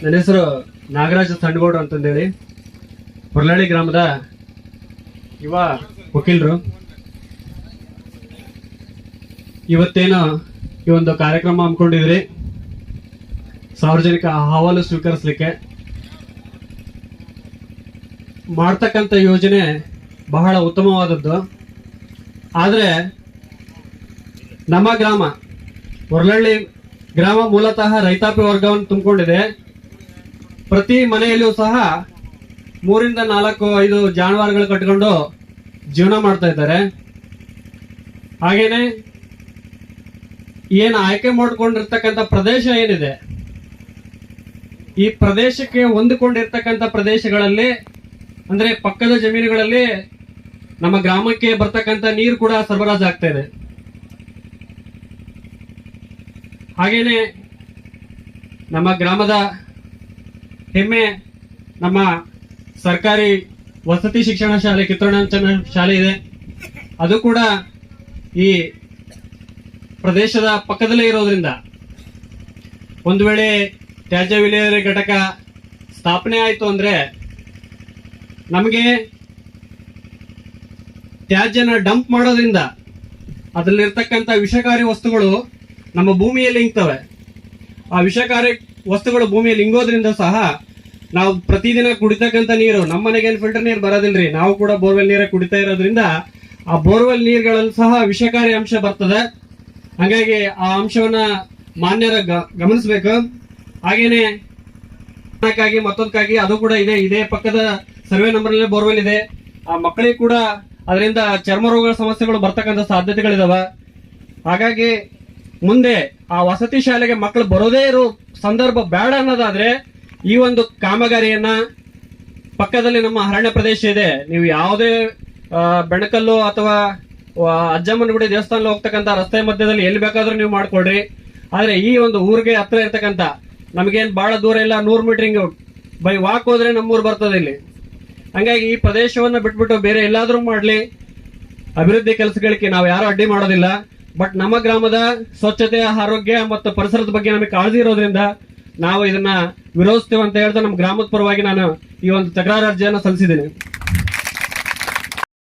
ನನ್ನ ಹೆಸರು ನಾಗರಾಜ ಸಂಡಗೌಡ್ರು ಅಂತಂದೇಳಿ ಹೊರಳಳ್ಳಿ ಗ್ರಾಮದ ಯುವ ವಕೀಲರು. ಇವತ್ತೇನು ಈ ಒಂದು ಕಾರ್ಯಕ್ರಮ ಹಮ್ಮಿಕೊಂಡಿದ್ರಿ ಸಾರ್ವಜನಿಕ ಅಹವಾಲು ಸ್ವೀಕರಿಸಲಿಕ್ಕೆ. ಮಾಡ್ತಕ್ಕಂಥ ಯೋಜನೆ ಬಹಳ ಉತ್ತಮವಾದದ್ದು. ಆದರೆ ನಮ್ಮ ಗ್ರಾಮ ಹೊರಳಳ್ಳಿ ಗ್ರಾಮ ಮೂಲತಃ ರೈತಾಪಿ ವರ್ಗವನ್ನು ತುಂಬಿಕೊಂಡಿದೆ. ಪ್ರತಿ ಮನೆಯಲ್ಲಿಯೂ ಸಹ 3 ರಿಂದ 4, 5 ಜಾನುವಾರುಗಳು ಕಟ್ಕೊಂಡು ಜೀವನ ಮಾಡ್ತಾ ಇದ್ದಾರೆ. ಹಾಗೇನೆ ಏನು ಆಯ್ಕೆ ಮಾಡಿಕೊಂಡಿರ್ತಕ್ಕಂಥ ಪ್ರದೇಶ ಏನಿದೆ, ಈ ಪ್ರದೇಶಕ್ಕೆ ಹೊಂದಿಕೊಂಡಿರ್ತಕ್ಕಂಥ ಪ್ರದೇಶಗಳಲ್ಲಿ ಅಂದ್ರೆ ಪಕ್ಕದ ಜಮೀನುಗಳಲ್ಲಿ ನಮ್ಮ ಗ್ರಾಮಕ್ಕೆ ಬರ್ತಕ್ಕಂಥ ನೀರು ಕೂಡ ಸರಬರಾಜು ಆಗ್ತಾ ಇದೆ. ಹಾಗೇನೆ ನಮ್ಮ ಗ್ರಾಮದ ಹೆಮ್ಮೆ ನಮ್ಮ ಸರ್ಕಾರಿ ವಸತಿ ಶಿಕ್ಷಣ ಶಾಲೆ ಕಿತ್ತೂರಾಣಚನ ಶಾಲೆ ಇದೆ. ಅದು ಕೂಡ ಈ ಪ್ರದೇಶದ ಪಕ್ಕದಲ್ಲೇ ಇರೋದ್ರಿಂದ ಒಂದು ವೇಳೆ ತ್ಯಾಜ್ಯ ವಿಲೇವಾರಿ ಘಟಕ ಸ್ಥಾಪನೆ ಆಯಿತು ಅಂದ್ರೆ ನಮಗೆ ತ್ಯಾಜ್ಯನ ಡಂಪ್ ಮಾಡೋದ್ರಿಂದ ಅದರಲ್ಲಿರ್ತಕ್ಕಂಥ ವಿಷಕಾರಿ ವಸ್ತುಗಳು ನಮ್ಮ ಭೂಮಿಯಲ್ಲಿ ಇಂಗ್ತವೆ. ಆ ವಿಷಕಾರಿ ವಸ್ತುಗಳು ಭೂಮಿಯಲ್ಲಿ ಇಂಗೋದ್ರಿಂದ ಸಹ ನಾವು ಪ್ರತಿದಿನ ಕುಡಿತಕ್ಕಂಥ ನೀರು, ನಮ್ಮ ಮನೆಗೆ ಫಿಲ್ಟರ್ ನೀರು ಬರೋದಿಲ್ರಿ, ನಾವು ಕೂಡ ಬೋರ್ವೆಲ್ ನೀರೇ ಕುಡಿತಾ ಇರೋದ್ರಿಂದ ಆ ಬೋರ್ವೆಲ್ ನೀರುಗಳಲ್ಲಿ ಸಹ ವಿಷಕಾರಿ ಅಂಶ ಬರ್ತದೆ. ಹಾಗಾಗಿ ಆ ಅಂಶವನ್ನ ಮಾನ್ಯರ ಗಮನಿಸಬೇಕು. ಹಾಗೇನೆ ಮತ್ತೊಂದಕ್ಕಾಗಿ ಅದು ಕೂಡ ಇದೇ ಪಕ್ಕದ ಸರ್ವೆ ನಂಬರ್ ನಲ್ಲಿ ಬೋರ್ವೆಲ್ ಇದೆ. ಆ ಮಕ್ಕಳಿಗೆ ಕೂಡ ಅದರಿಂದ ಚರ್ಮ ರೋಗಗಳ ಸಮಸ್ಯೆಗಳು ಬರ್ತಕ್ಕಂಥ ಸಾಧ್ಯತೆಗಳಿದಾವೆ. ಹಾಗಾಗಿ ಮುಂದೆ ಆ ವಸತಿ ಶಾಲೆಗೆ ಮಕ್ಕಳು ಬರೋದೇ ಇರೋ ಸಂದರ್ಭ ಬೇಡ ಅನ್ನೋದಾದ್ರೆ ಈ ಒಂದು ಕಾಮಗಾರಿಯನ್ನ ಪಕ್ಕದಲ್ಲಿ ನಮ್ಮ ಅರಣ್ಯ ಪ್ರದೇಶ ಇದೆ, ನೀವು ಯಾವುದೇ ಬೆಣಕಲ್ಲು ಅಥವಾ ಅಜ್ಜಮ್ಮನಗುಡಿ ದೇವಸ್ಥಾನ ಹೋಗ್ತಕ್ಕಂಥ ರಸ್ತೆ ಮಧ್ಯದಲ್ಲಿ ಎಲ್ಲಿ ಬೇಕಾದ್ರೂ ನೀವು ಮಾಡ್ಕೊಳ್ರಿ. ಆದ್ರೆ ಈ ಒಂದು ಊರಿಗೆ ಹತ್ರ ಇರ್ತಕ್ಕಂಥ ನಮಗೇನು ಬಹಳ ದೂರ ಇಲ್ಲ, 100 ಮೀಟರ್ ಬೈ ವಾಕ್ ಹೋದ್ರೆ ನಮ್ಮೂರು ಬರ್ತದೆ ಇಲ್ಲಿ. ಹಂಗಾಗಿ ಈ ಪ್ರದೇಶವನ್ನ ಬಿಟ್ಬಿಟ್ಟು ಬೇರೆ ಎಲ್ಲಾದ್ರೂ ಮಾಡ್ಲಿ, ಅಭಿವೃದ್ಧಿ ಕೆಲಸಗಳಿಗೆ ನಾವು ಯಾರು ಅಡ್ಡಿ ಮಾಡೋದಿಲ್ಲ. ಬಟ್ ನಮ್ಮ ಗ್ರಾಮದ ಸ್ವಚ್ಛತೆ, ಆರೋಗ್ಯ ಮತ್ತು ಪರಿಸರದ ಬಗ್ಗೆ ನಮಗೆ ಕಾಳಜಿ ಇರೋದ್ರಿಂದ ನಾವು ಇದನ್ನ ವಿರೋಧಿಸ್ತೇವೆ ಅಂತ ಹೇಳ್ತಾ ನಮ್ಮ ಗ್ರಾಮದ ಪರವಾಗಿ ನಾನು ಈ ಒಂದು ತಕರಾರು ಅರ್ಜಿಯನ್ನು ಸಲ್ಲಿಸಿದ್ದೀನಿ.